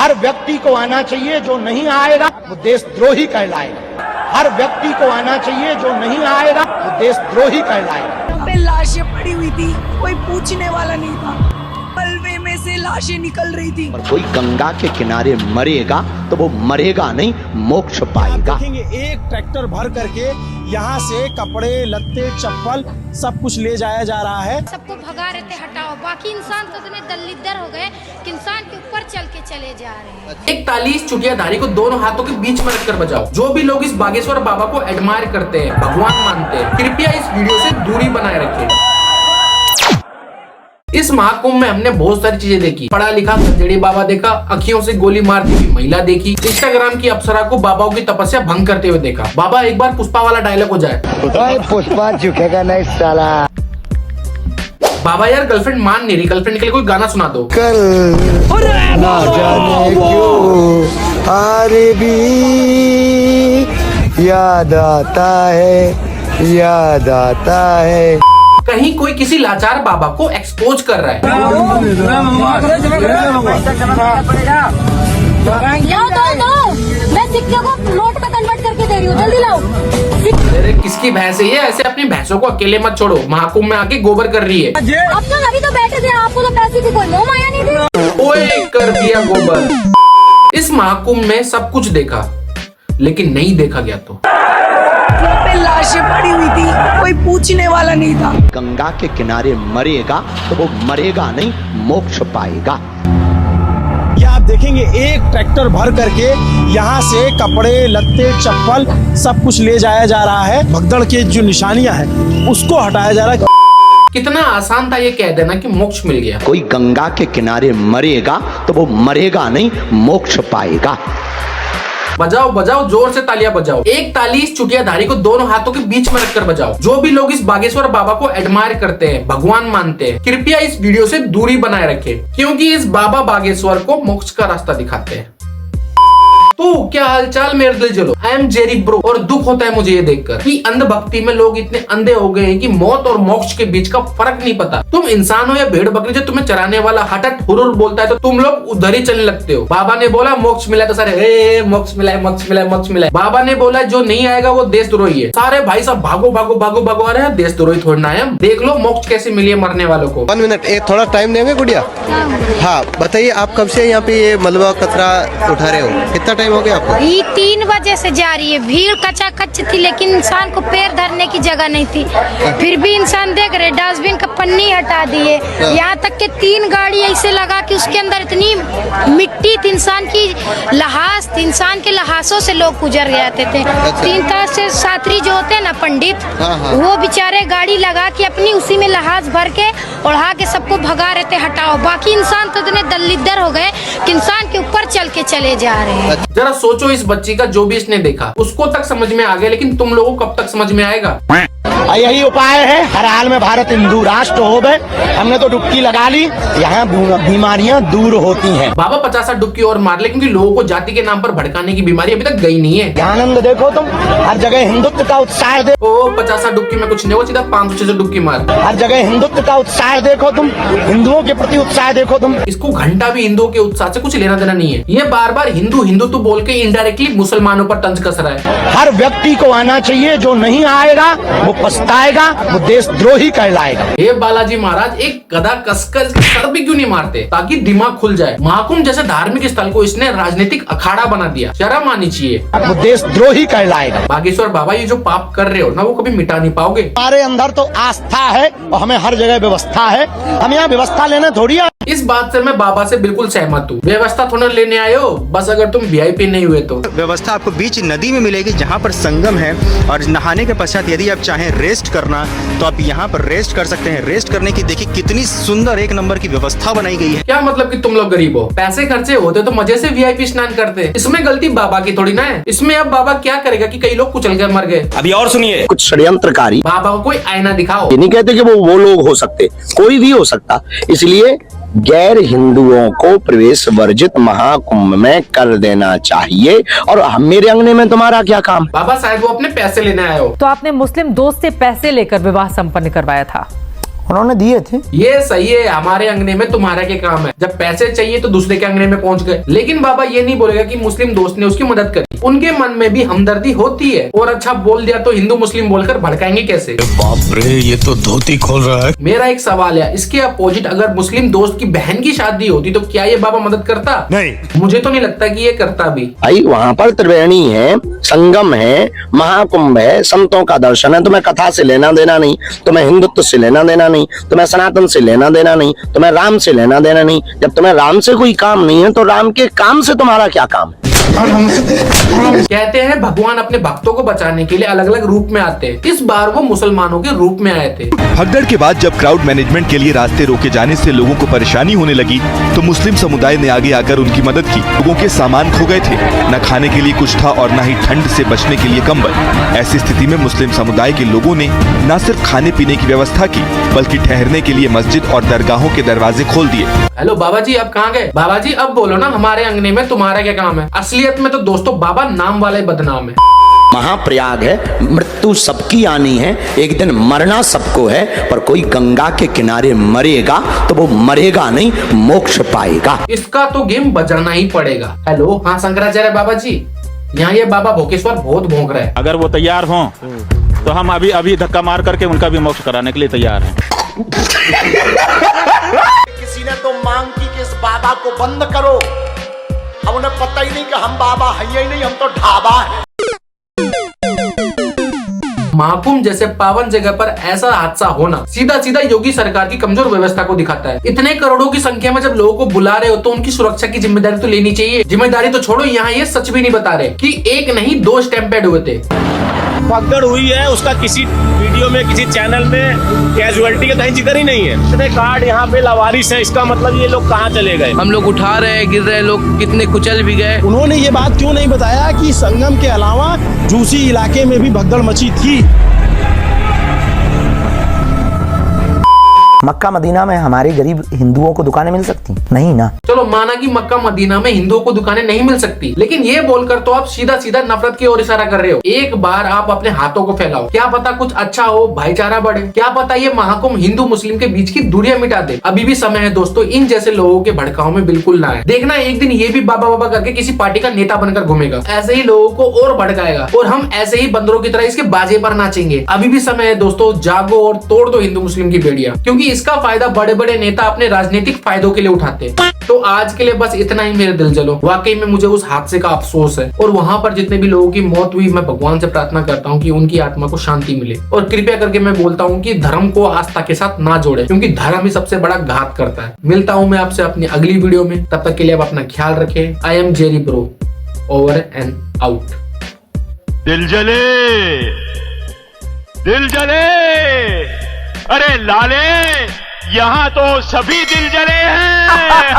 हर व्यक्ति को आना चाहिए, जो नहीं आएगा वो देशद्रोही कहलाएगा। हर व्यक्ति को आना चाहिए, जो नहीं आएगा वो देशद्रोही कहलाएगा। यहाँ पे लाशें पड़ी हुई थी, कोई पूछने वाला नहीं था। मलबे में से लाशें निकल रही थी। और कोई गंगा के किनारे मरेगा तो वो मरेगा नहीं, मोक्ष पाएगा। देखेंगे एक ट्रैक्टर भर करके यहाँ से कपड़े लत्ते चप्पल सब कुछ ले जाया जा रहा है। सबको भगा रहे थे, हटाओ। बाकी इंसान तो इतने दलिद्दर हो गए कि इंसान के ऊपर चल के चले जा रहे हैं। एक ताली इस चुटियाधारी को दोनों हाथों के बीच में रखकर बजाओ। जो भी लोग इस बागेश्वर बाबा को एडमायर करते हैं, भगवान मानते हैं, कृपया इस वीडियो से दूरी बनाए रखें। इस महाकुंभ में हमने बहुत सारी चीजें देखी। पढ़ा लिखा गंजेड़ी बाबा देखा, अखियों से गोली मारती हुई महिला देखी, इंस्टाग्राम की अप्सरा को बाबाओं की तपस्या भंग करते हुए देखा। बाबा एक बार पुष्पा वाला डायलॉग हो जाए। पुष्पा झुकेगा नहीं साला। बाबा यार गर्लफ्रेंड मान नहीं रही, गर्लफ्रेंड के लिए कोई गाना सुना दो। कल ना जाने क्यों आज भी याद आता है, याद आता है। कहीं कोई किसी लाचार बाबा को एक्सपोज कर रहा है। दो, मैं सिक्के को नोट में कन्वर्ट करके दे रही हूँ, जल्दी लाओ। अरे किसकी भैंस है ये? ऐसे अपनी भैंसों को अकेले मत छोड़ो, महाकुंभ में आके गोबर कर रही है। अब तो अभी तो बैठे थे, आपको तो पैसे की कोई मोह माया नहीं थी। ओए कर दिया गोबर। इस महाकुंभ में सब कुछ देखा, लेकिन नहीं देखा गया तो यहाँ पे लाशें पड़ी हुई थी, कोई पूछने वाला नहीं था। गंगा के किनारे मरेगा तो वो मरेगा नहीं, मोक्ष पाएगा। ये आप देखेंगे एक ट्रैक्टर भर करके यहाँ से कपड़े लत्ते चप्पल सब कुछ ले जाया जा रहा है। भगदड़ के जो निशानियां हैं उसको हटाया जा रहा है। कितना आसान था ये कह देना कि मोक्ष मिल गया। कोई गंगा के किनारे मरेगा तो वो मरेगा नहीं, मोक्ष पाएगा। बजाओ बजाओ, जोर से तालियां बजाओ। एक ताली इस चुटियाधारी को दोनों हाथों के बीच में रखकर बजाओ। जो भी लोग इस बागेश्वर बाबा को एडमायर करते हैं, भगवान मानते हैं, कृपया इस वीडियो से दूरी बनाए रखें, क्योंकि इस बाबा बागेश्वर को मोक्ष का रास्ता दिखाते हैं। तो क्या हालचाल मेरे दिल जलो, आई एम जेरी ब्रो। और दुख होता है मुझे ये देखकर कि अंध भक्ति में लोग इतने अंधे हो गए हैं कि मौत और मोक्ष के बीच का फर्क नहीं पता। तुम इंसान हो या भेड़ बकरी, जो तुम्हें चराने वाला हटट हुरुर बोलता है तो तुम लोग उधर ही चलने लगते हो। बाबा ने बोला मोक्ष मिला तो सारे मोक्ष मिला है, मोक्ष मिला है, मोक्ष मिला है। बाबा ने बोला जो नहीं आएगा वो देशद्रोही है। सारे भाई सब भागो भागो भागो भागो। अरे देशद्रोही थोड़ी ना है। देख लो मोक्ष कैसे मिली है मरने वालों को। 1 मिनट, एक थोड़ा टाइम देंगे गुड़िया? हाँ बताइए, आप कब से यहाँ पे ये मलबा कचरा उठा रहे हो? कितना टाइम हो गया आपको? 3 बजे से जा रही है। भीड़ कचाकच थी, लेकिन इंसान को पैर धरने की जगह नहीं थी। फिर भी इंसान देख रहे, डस्टबिन का पन्नी हटा दिए। यहाँ तक के 3 गाड़ी ऐसे लगा कि उसके अंदर इतनी मिट्टी थी, इंसान की लहास थी। इंसान के लहासों से लोग गुजर जाते थे। 3 तरह से सात्री जो होते हैं ना पंडित, वो बेचारे गाड़ी लगा के अपनी उसी में लहास भर के उड़ा के सबको भगा रहे थे, हटाओ। बाकी इंसान तो इतने दलिद्दर हो गए कि इंसान के ऊपर चल के चले जा रहे हैं। जरा सोचो, इस बच्ची का जो भी इसने देखा उसको तक समझ में आ गया, लेकिन तुम लोगों को कब तक समझ में आएगा? यही उपाय है, हर हाल में भारत हिंदू राष्ट्र हो गए। हमने तो डुबकी लगा ली, यहाँ बीमारियां दूर होती हैं। बाबा 50 डुबकी और मार ले, क्योंकि लोगों को जाति के नाम पर भड़काने की बीमारी अभी तक गई नहीं है। आनंद देखो तुम, हर जगह हिंदुत्व का उत्साह देखो। 50 डुबकी में कुछ नहीं हो, सीधा 500-600 डुबकी मार। हर जगह हिंदुत्व का उत्साह देखो तुम, हिंदुओं के प्रति उत्साह देखो तुम। इसको घंटा भी हिंदुओं के उत्साह से कुछ लेना देना नहीं है। ये बार बार हिंदू हिंदू तो बोल के इनडायरेक्टली मुसलमानों पर तंज कस रहा है। हर व्यक्ति को आना चाहिए, जो नहीं आएगा वो पछताएगा, वो देशद्रोही कहलाएगा। हे बालाजी महाराज, एक गदा कसकर इसके सर भी क्यों नहीं मारते, ताकि दिमाग खुल जाए। महाकुंभ जैसे धार्मिक स्थल को इसने राजनीतिक अखाड़ा बना दिया, शर्म आनी चाहिए। वो देशद्रोही कहलाएगा। बागेश्वर बाबा, ये जो पाप कर रहे हो ना, वो कभी मिटा नहीं पाओगे। हमारे अंदर तो आस्था है और हमें हर जगह व्यवस्था है। हम यहाँ व्यवस्था लेने थोड़ी आए। इस बात से मैं बाबा से बिल्कुल सहमत हूँ। व्यवस्था थोड़ा लेने आए हो, बस अगर तुम VIP नहीं हुए तो। व्यवस्था आपको बीच नदी में मिलेगी जहाँ पर संगम है, और नहाने के पश्चात यदि आप चाहें रेस्ट करना तो आप यहाँ पर रेस्ट कर सकते हैं। रेस्ट करने की देखिए कितनी सुंदर 1 नंबर की व्यवस्था बनाई गई है। क्या मतलब कि तुम लोग गरीब हो? पैसे खर्चे होते तो मजे से VIP स्नान करते। इसमें गलती बाबा की थोड़ी ना है। इसमें अब बाबा क्या करेगा कि कई लोग कुचल कर मर गए। अभी और सुनिए, कुछ षड्यंत्रकारी, बाबा को कोई आईना दिखाओ। ये नहीं कहते कि वो लोग हो सकते, कोई भी हो सकता। इसलिए गैर हिंदुओं को प्रवेश वर्जित महाकुंभ में कर देना चाहिए। और मेरे अंगने में तुम्हारा क्या काम? बाबा शायद वो अपने पैसे लेने आए हो। तो आपने मुस्लिम दोस्त से पैसे लेकर विवाह संपन्न करवाया था। उन्होंने दिए थे। ये सही है, हमारे अंगने में तुम्हारा क्या काम है। जब पैसे चाहिए तो दूसरे के अंगने में पहुंच गए। लेकिन बाबा ये नहीं बोलेगा कि मुस्लिम दोस्त ने उसकी मदद करी। उनके मन में भी हमदर्दी होती है। और अच्छा बोल दिया तो हिंदू मुस्लिम बोलकर भड़काएंगे कैसे? बाप रे, ये तो धोती खोल रहा है। मेरा एक सवाल है, इसके अपोजिट अगर मुस्लिम दोस्त की बहन की शादी होती तो क्या ये बाबा मदद करता? नहीं, मुझे तो नहीं लगता कि ये करता भी। भाई वहाँ पर त्रिवेणी है, संगम है, महाकुंभ है, संतों का दर्शन है। तुम्हें कथा से लेना देना नहीं, तुम्हें हिंदुत्व से लेना देना नहीं, तुम्हें सनातन से लेना देना नहीं, तुम्हें राम से लेना देना नहीं। जब तुम्हें राम से कोई काम नहीं है तो राम के काम से तुम्हारा क्या काम है? कहते हैं भगवान अपने भक्तों को बचाने के लिए अलग अलग रूप में आते हैं। इस बार वो मुसलमानों के रूप में आए थे। भगदड़ के बाद जब क्राउड मैनेजमेंट के लिए रास्ते रोके जाने से लोगों को परेशानी होने लगी तो मुस्लिम समुदाय ने आगे आकर उनकी मदद की। लोगों के सामान खो गए थे, न खाने के लिए कुछ था और न ही ठंड से बचने के लिए कंबल। ऐसी स्थिति में मुस्लिम समुदाय के लोगों ने न सिर्फ खाने पीने की व्यवस्था की बल्कि ठहरने के लिए मस्जिद और दरगाहों के दरवाजे खोल दिए। हेलो बाबा जी, अब कहाँ गए? बाबा जी अब बोलो ना, हमारे अंगने में तुम्हारा क्या काम है? असलियत में तो दोस्तों बाबा नाम वाले बदनाम है। महाप्रयाग है, मृत्यु सबकी आनी है, एक दिन मरना सबको है, पर कोई गंगा के किनारे मरेगा तो वो मरेगा नहीं, मोक्ष पाएगा। इसका तो गेम बजाना ही पड़ेगा। हेलो, हाँ शंकराचार्य बाबा जी, यहाँ ये बाबा भोकेश्वर बहुत भौंक रहा है। अगर वो तैयार हों तो हम अभी अभी धक्का मार करके उनका भी मोक्ष कराने के लिए तैयार हैं। किसी ने तो मांग की कि इस बाबा को बंद करो। अब उन्हें पता ही नहीं कि हम बाबा है ही नहीं, हम तो ढाबा है। महाकुंभ जैसे पावन जगह पर ऐसा हादसा होना सीधा सीधा योगी सरकार की कमजोर व्यवस्था को दिखाता है। इतने करोड़ों की संख्या में जब लोगों को बुला रहे हो तो उनकी सुरक्षा की जिम्मेदारी तो लेनी चाहिए। जिम्मेदारी तो छोड़ो, यहाँ ये सच भी नहीं बता रहे कि एक नहीं 2 स्टैम्पेड हुए थे। भगदड़ हुई है, उसका किसी वीडियो में किसी चैनल में कैजुअलिटी का कहीं जिक्र ही नहीं है। इतने कार्ड यहाँ पे लावारिस है, इसका मतलब ये लोग कहाँ चले गए? हम लोग उठा रहे हैं, गिर रहे हैं, लोग कितने कुचल भी गए। उन्होंने ये बात क्यों नहीं बताया कि संगम के अलावा जूसी इलाके में भी भगदड़ मची थी? मक्का मदीना में हमारे गरीब हिंदुओं को दुकानें मिल सकती नहीं ना? चलो माना कि मक्का मदीना में हिंदुओं को दुकानें नहीं मिल सकती, लेकिन ये बोलकर तो आप सीधा सीधा नफरत की ओर इशारा कर रहे हो। एक बार आप अपने हाथों को फैलाओ, क्या पता कुछ अच्छा हो, भाईचारा बढ़े। क्या पता ये महाकुंभ हिंदू मुस्लिम के बीच की दूरियां मिटा दे। अभी भी समय है दोस्तों, इन जैसे लोगों के भड़काओ में बिल्कुल ना आए। देखना एक दिन ये भी बाबा बाबा करके किसी पार्टी का नेता बनकर घूमेगा, ऐसे ही लोगों को और भड़काएगा और हम ऐसे ही बंदरों की तरह इसके बाजे पर नाचेंगे। अभी भी समय है दोस्तों, जागो और तोड़ दो हिंदू मुस्लिम की बेड़ियां, क्योंकि इसका फायदा बड़े बड़े नेता अपने राजनीतिक फायदों के लिए उठाते हैं। तो आज के लिए बस इतना ही मेरे दिल जलो। वाकई में मुझे उस हादसे का अफसोस है और वहां पर जितने भी लोगों की मौत हुई, मैं भगवान से प्रार्थना करता हूँ कि उनकी आत्मा को शांति मिले। और कृपया करके मैं बोलता हूँ कि धर्म को आस्था के साथ ना जोड़े, क्योंकि धर्म ही सबसे बड़ा घात करता है। मिलता हूँ मैं आपसे अपनी अगली वीडियो में, तब तक के लिए आप अपना ख्याल रखें। I am Jerry bro, over and out. दिल जले, दिल जले, अरे लाले, यहाँ तो सभी दिल जले हैं।